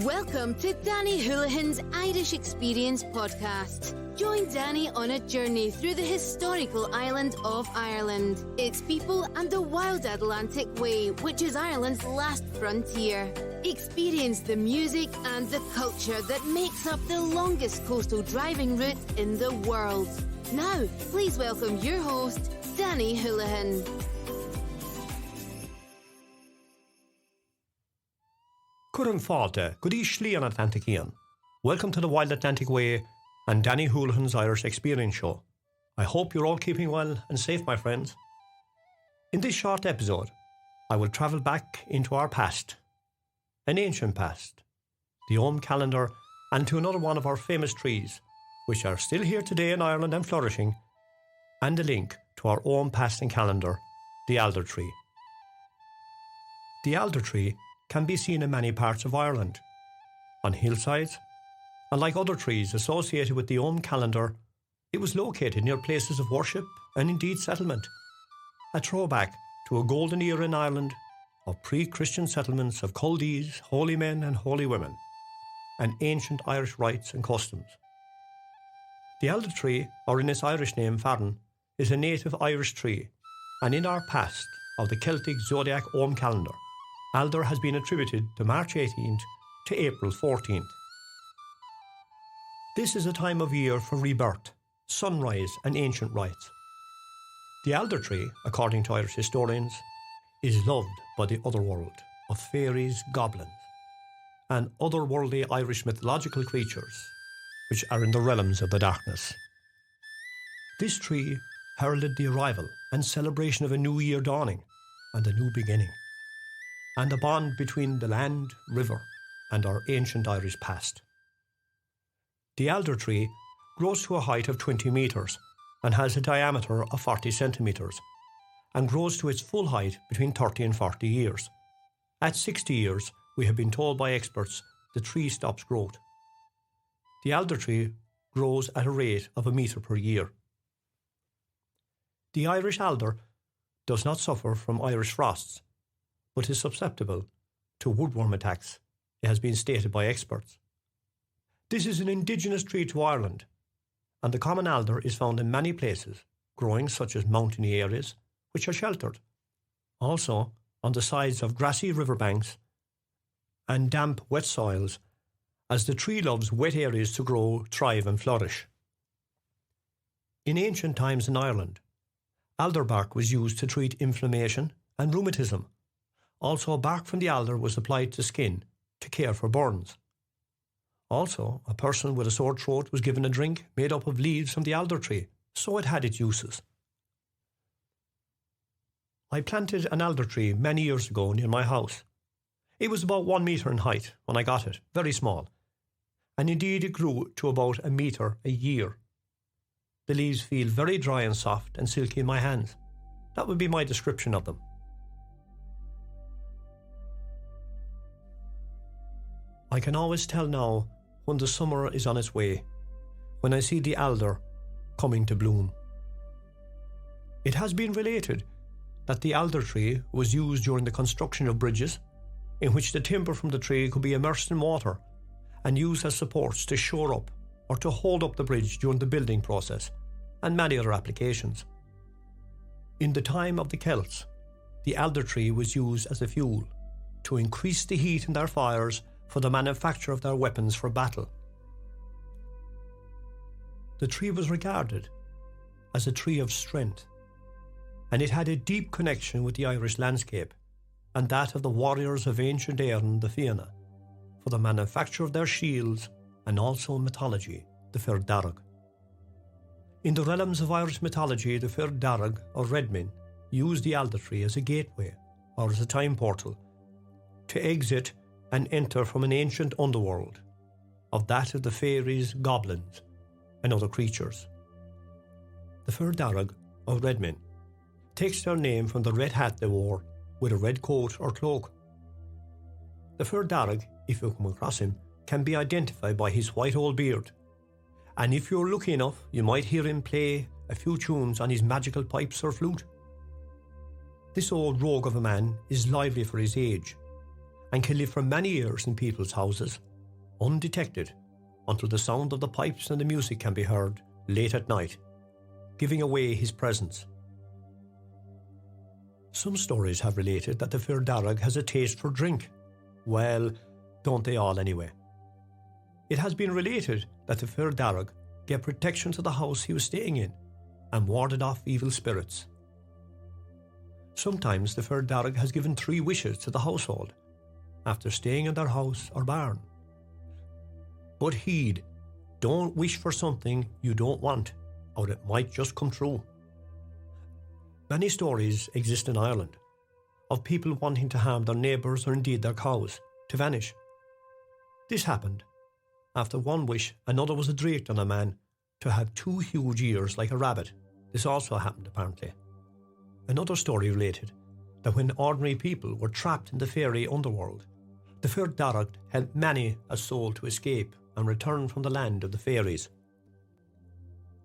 Welcome to Danny Houlihan's Irish Experience podcast. Join Danny on a journey through the historical island of Ireland, its people and the wild Atlantic way, which is Ireland's last frontier. Experience the music and the culture that makes up the longest coastal driving route in the world. Now, please welcome your host, Danny Houlihan. Cuireann fáilte, go dtí slí an Atlantic. Welcome to the Wild Atlantic Way and Danny Houlihan's Irish Experience Show. I hope you're all keeping well and safe, my friends. In this short episode, I will travel back into our past, an ancient past, the Ogham Calendar, and to another one of our famous trees, which are still here today in Ireland and flourishing, and a link to our Ogham Past and Calendar, the Alder Tree. The Alder Tree can be seen in many parts of Ireland, on hillsides, and like other trees associated with the Ogham Calendar, it was located near places of worship and indeed settlement, a throwback to a golden era in Ireland of pre-Christian settlements of Culdees, holy men and holy women, and ancient Irish rites and customs. The Alder Tree, or in its Irish name Fearan, is a native Irish tree, and in our past of the Celtic Zodiac Ogham Calendar, Alder has been attributed to March 18th to April 14th. This is a time of year for rebirth, sunrise and ancient rites. The Alder Tree, according to Irish historians, is loved by the otherworld of fairies, goblins, and otherworldly Irish mythological creatures which are in the realms of the darkness. This tree heralded the arrival and celebration of a new year dawning and a new beginning, and a bond between the land, river, and our ancient Irish past. The Alder Tree grows to a height of 20 metres and has a diameter of 40 centimetres, and grows to its full height between 30 and 40 years. At 60 years, we have been told by experts, the tree stops growth. The Alder Tree grows at a rate of 1 metre per year. The Irish alder does not suffer from Irish frosts, but is susceptible to woodworm attacks, it has been stated by experts. This is an indigenous tree to Ireland, and the common alder is found in many places, growing such as mountainy areas, which are sheltered. Also, on the sides of grassy riverbanks and damp, wet soils, as the tree loves wet areas to grow, thrive and flourish. In ancient times in Ireland, alder bark was used to treat inflammation and rheumatism. Also, bark from the alder was applied to skin to care for burns. Also, a person with a sore throat was given a drink made up of leaves from the alder tree, so it had its uses. I planted an alder tree many years ago near my house. It was about 1 metre in height when I got it, very small, and indeed it grew to about 1 metre a year. The leaves feel very dry and soft and silky in my hands. That would be my description of them. I can always tell now when the summer is on its way, when I see the alder coming to bloom. It has been related that the alder tree was used during the construction of bridges, in which the timber from the tree could be immersed in water and used as supports to shore up or to hold up the bridge during the building process, and many other applications. In the time of the Celts, the alder tree was used as a fuel to increase the heat in their fires for the manufacture of their weapons for battle. The tree was regarded as a tree of strength, and it had a deep connection with the Irish landscape and that of the warriors of ancient Éireann, the Fearan, for the manufacture of their shields and also mythology, the Fear Darug. In the realms of Irish mythology, the Fear Darug or Red Men used the alder tree as a gateway or as a time portal to exit and enter from an ancient underworld of that of the fairies, goblins and other creatures. The Fear Darug or Red Men takes their name from the red hat they wore with a red coat or cloak. The Fear Darug, if you come across him, can be identified by his white old beard, and if you're lucky enough you might hear him play a few tunes on his magical pipes or flute. This old rogue of a man is lively for his age and can live for many years in people's houses undetected until the sound of the pipes and the music can be heard late at night, giving away his presence. Some stories have related that the Fear Darragh has a taste for drink. Well, don't they all anyway? It has been related that the Fear Darragh gave protection to the house he was staying in and warded off evil spirits. Sometimes the Fear Darragh has given 3 wishes to the household after staying in their house or barn. But heed, don't wish for something you don't want, or it might just come true. Many stories exist in Ireland of people wanting to harm their neighbours or indeed their cows to vanish. This happened after one wish another was adriect on a man to have 2 huge ears like a rabbit. This also happened apparently. Another story related that when ordinary people were trapped in the fairy underworld, the Fear Darragh helped many a soul to escape and return from the land of the fairies.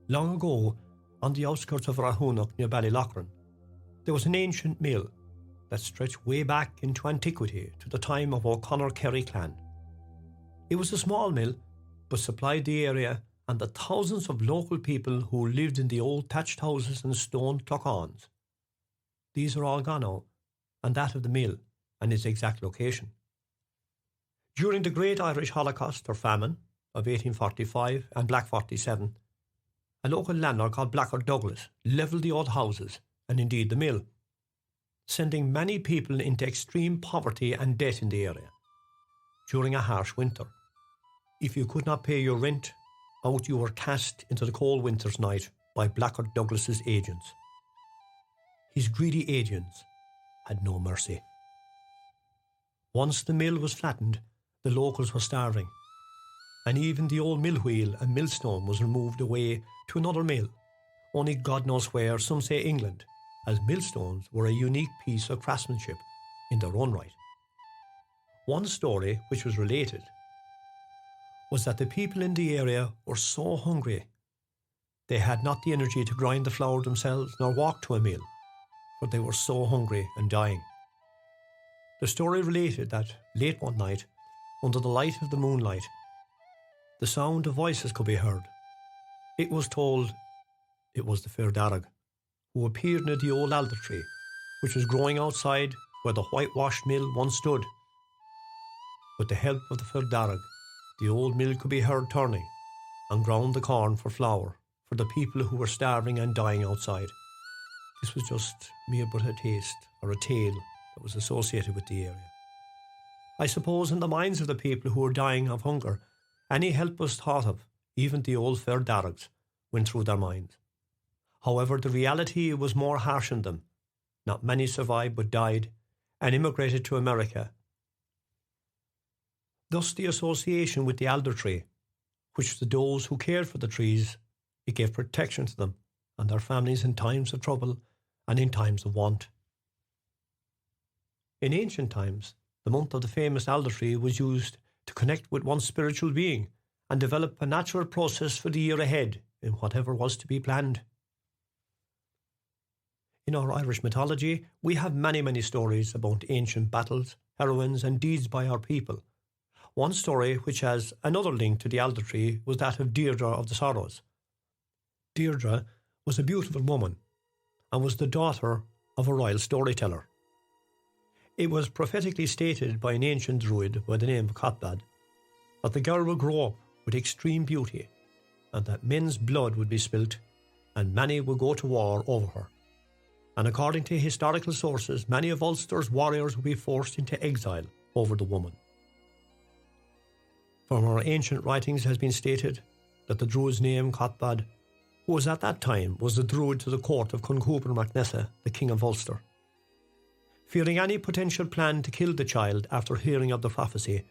Long ago, on the outskirts of Rahunach near Ballyloughlin, there was an ancient mill that stretched way back into antiquity to the time of O'Connor Kerry clan. It was a small mill, but supplied the area and the thousands of local people who lived in the old thatched houses and stone clochans. These are all gone now, and that of the mill and its exact location. During the Great Irish Holocaust or Famine of 1845 and Black 47, a local landlord called Blackard Douglas levelled the old houses and indeed the mill, sending many people into extreme poverty and debt in the area during a harsh winter. If you could not pay your rent, out you were cast into the cold winter's night by Blackard Douglas's agents. His greedy agents had no mercy. Once the mill was flattened, the locals were starving, and even the old mill wheel and millstone was removed away to another mill, only God knows where, some say England, as millstones were a unique piece of craftsmanship in their own right. One story which was related was that the people in the area were so hungry they had not the energy to grind the flour themselves nor walk to a mill, for they were so hungry and dying. The story related that late one night, under the light of the moonlight, the sound of voices could be heard. It was told it was the Fear Darragh, who appeared near the old Alder Tree, which was growing outside where the whitewashed mill once stood. With the help of the Fear Darragh, the old mill could be heard turning and ground the corn for flour for the people who were starving and dying outside. This was just mere but a taste or a tale that was associated with the area. I suppose in the minds of the people who were dying of hunger, any help was thought of, even the old Fear Darraghs went through their minds. However, the reality was more harsh on them. Not many survived but died and immigrated to America. Thus the association with the Alder Tree, which to those who cared for the trees, it gave protection to them and their families in times of trouble and in times of want. In ancient times, the month of the famous Alder Tree was used to connect with one's spiritual being and develop a natural process for the year ahead in whatever was to be planned. In our Irish mythology, we have many stories about ancient battles, heroines and deeds by our people. One story which has another link to the Alder Tree was that of Deirdre of the Sorrows. Deirdre was a beautiful woman and was the daughter of a royal storyteller. It was prophetically stated by an ancient druid by the name of Culdees that the girl would grow up with extreme beauty and that men's blood would be spilt and many would go to war over her. And according to historical sources, many of Ulster's warriors would be forced into exile over the woman. From our ancient writings has been stated that the druid's name, Culdees, who was at that time was the druid to the court of Concubran MacNessa, the king of Ulster. Fearing any potential plan to kill the child after hearing of the prophecy,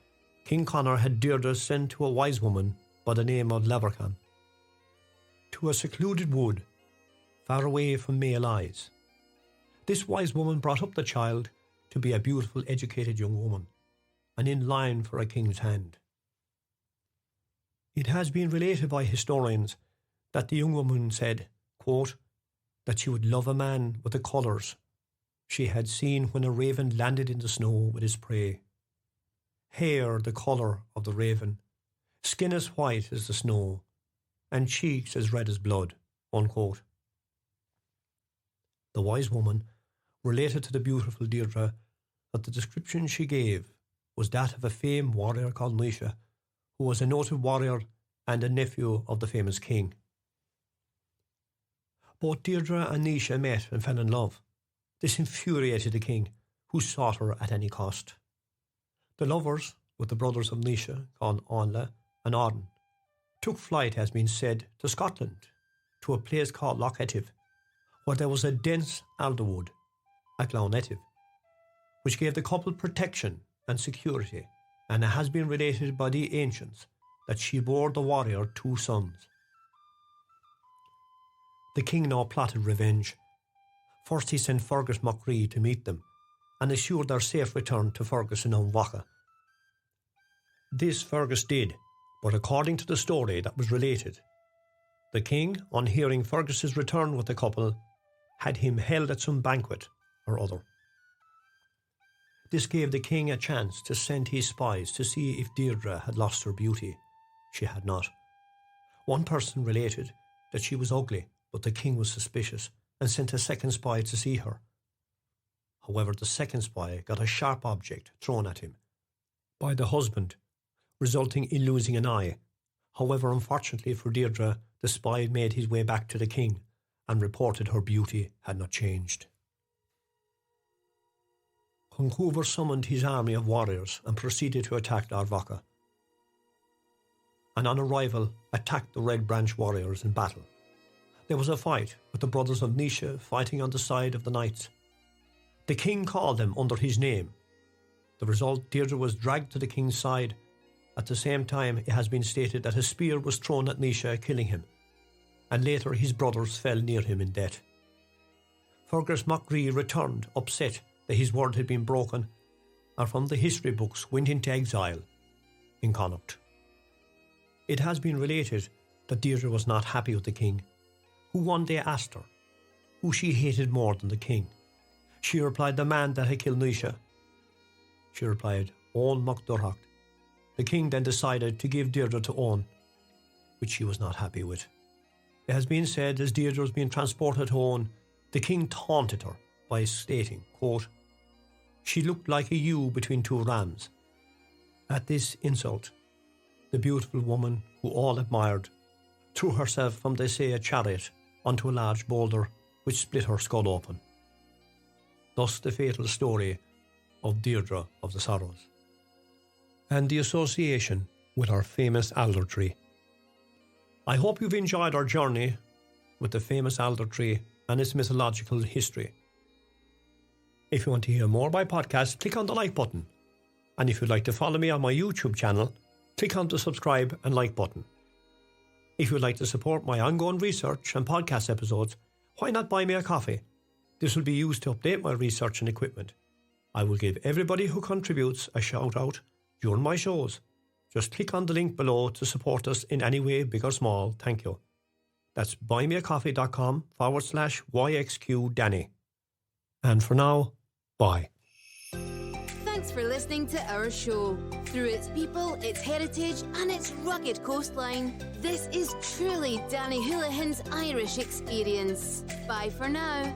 King Conor had Deirdre sent to a wise woman by the name of Leverkan, to a secluded wood, far away from male eyes. This wise woman brought up the child to be a beautiful, educated young woman, and in line for a king's hand. It has been related by historians that the young woman said, quote, that she would love a man with the colours she had seen when a raven landed in the snow with his prey. Hair the colour of the raven, skin as white as the snow, and cheeks as red as blood, unquote. The wise woman related to the beautiful Deirdre that the description she gave was that of a famed warrior called Naoise, who was a noted warrior and a nephew of the famous king. Both Deirdre and Naoise met and fell in love. This infuriated the king, who sought her at any cost. The lovers, with the brothers of Naoise, called Anla and Auden, took flight, as been said, to Scotland, to a place called Loch Etive, where there was a dense alderwood, at Lough Etive, which gave the couple protection and security, and it has been related by the ancients that she bore the warrior 2 sons. The king now plotted revenge. First he sent Fergus MacRee to meet them, and assured their safe return to Fergus in Umwacha. This Fergus did, but according to the story that was related, the king, on hearing Fergus's return with the couple, had him held at some banquet or other. This gave the king a chance to send his spies to see if Deirdre had lost her beauty. She had not. One person related that she was ugly, but the king was suspicious and sent a second spy to see her. However, the second spy got a sharp object thrown at him by the husband, resulting in losing an eye. However, unfortunately for Deirdre, the spy made his way back to the king and reported her beauty had not changed. Hoover summoned his army of warriors and proceeded to attack Ardvacha, and on arrival attacked the Red Branch warriors in battle. There was a fight, with the brothers of Naoise fighting on the side of the knights. The king called them under his name. The result, Deirdre was dragged to the king's side. At the same time, it has been stated that a spear was thrown at Naoise, killing him, and later his brothers fell near him in death. Fergus MacRee returned, upset that his word had been broken, and from the history books went into exile in Connacht. It has been related that Deirdre was not happy with the king, who one day asked her who she hated more than the king. She replied, the man that had killed Naoise. She replied, Owen MacDurhacht. The king then decided to give Deirdre to Owen, which she was not happy with. It has been said as Deirdre was being transported to Owen, the king taunted her by stating, quote, she looked like a ewe between 2 rams. At this insult, the beautiful woman, who all admired, threw herself from, they say, a chariot onto a large boulder, which split her skull open. Thus the fatal story of Deirdre of the Sorrows, and the association with our famous Alder Tree. I hope you've enjoyed our journey with the famous Alder Tree and its mythological history. If you want to hear more of my podcast, click on the like button. And if you'd like to follow me on my YouTube channel, click on the subscribe and like button. If you'd like to support my ongoing research and podcast episodes, why not buy me a coffee? This will be used to update my research and equipment. I will give everybody who contributes a shout out during my shows. Just click on the link below to support us in any way, big or small. Thank you. That's buymeacoffee.com/YXQDanny. And for now, bye. Thanks for listening to our show. Through its people, its heritage, and its rugged coastline, this is truly Danny Houlihan's Irish experience. Bye for now.